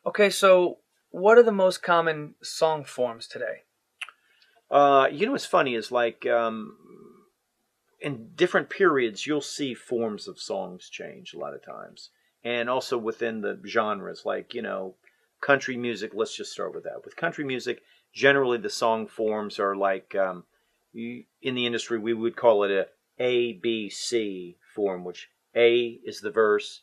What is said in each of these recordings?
Okay, so what are the most common song forms today? What's funny is like in different periods, you'll see forms of songs change a lot of times. And also within the genres, like, country music, let's just start with that. With country music, generally the song forms are like, in the industry, we would call it a B, C form, which A is the verse,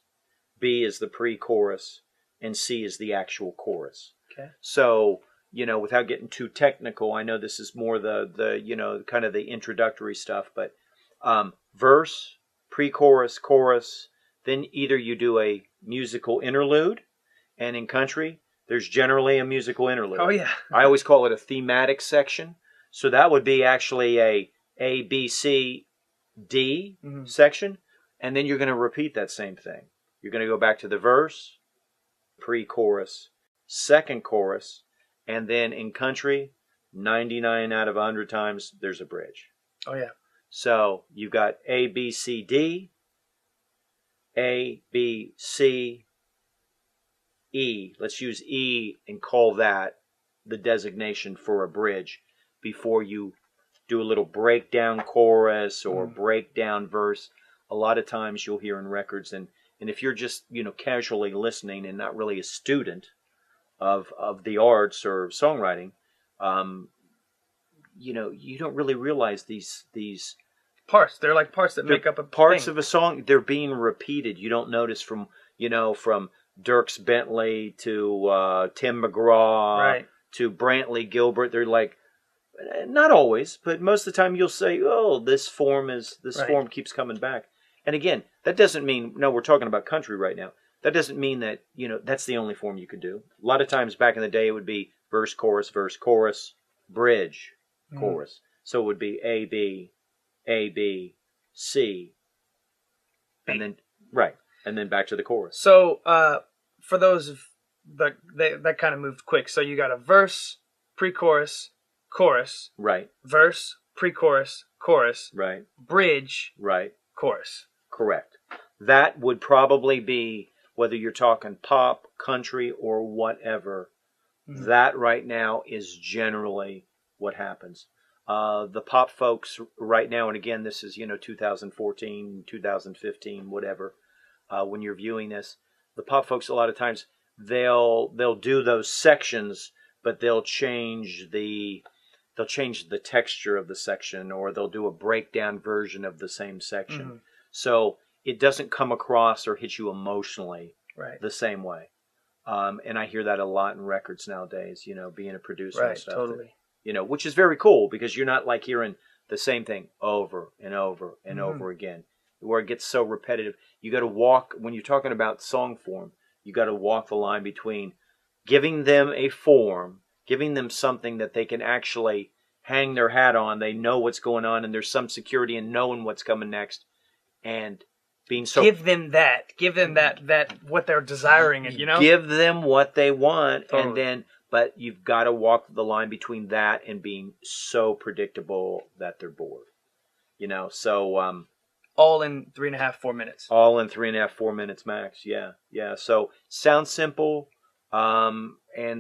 B is the pre-chorus, and C is the actual chorus. Okay. So, without getting too technical, I know this is more the kind of the introductory stuff, but verse, pre-chorus, chorus, then either you do a musical interlude, and in country, there's generally a musical interlude. Oh yeah. I always call it a thematic section. So that would be actually a B, C, D section, and then you're going to repeat that same thing. You're going to go back to the verse, pre-chorus, second chorus, and then in country, 99 out of 100 times, there's a bridge. Oh yeah. So you've got A, B, C, D, A, B, C, E. Let's use E and call that the designation for a bridge before you do a little breakdown chorus or breakdown verse. A lot of times you'll hear in records, and if you're just casually listening and not really a student of the arts or songwriting, you don't really realize these parts. They're like parts that make up a parts thing. of a song. They're being repeated. You don't notice from Dierks Bentley to Tim McGraw Right. to Brantley Gilbert. They're like, not always, but most of the time you'll say, "Oh, this form keeps coming back." And again, that doesn't mean we're talking about country right now. That doesn't mean that that's the only form you could do. A lot of times back in the day, it would be verse, chorus, bridge, chorus. So it would be A B, C, and then and then back to the chorus. So for those that kind of moved quick. So you got a verse, pre-chorus, chorus. Right. Verse, pre-chorus, chorus. Right. Bridge. Right. Chorus. Correct. That would probably be, whether you're talking pop, country, or whatever, that right now is generally what happens. The pop folks right now, and again, this is 2014, 2015, whatever. When you're viewing this, the pop folks a lot of times they'll do those sections, but they'll change the texture of the section, or they'll do a breakdown version of the same section. So it doesn't come across or hit you emotionally the same way. And I hear that a lot in records nowadays, being a producer and stuff. Totally. Which is very cool, because you're not like hearing the same thing over and over and over again, where it gets so repetitive. You got to walk, when you're talking about song form, you got to walk the line between giving them a form, giving them something that they can actually hang their hat on. They know what's going on, and there's some security in knowing what's coming next, and being so. Give them that what they're desiring, Give them what they want, Totally. and then. But you've got to walk the line between that and being so predictable that they're bored. So all in 3.5, 4 minutes. All in 3.5, 4 minutes max. Yeah. So sounds simple, and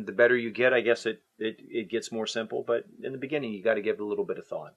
the better you get, I guess it gets more simple. But in the beginning, you got to give it a little bit of thought.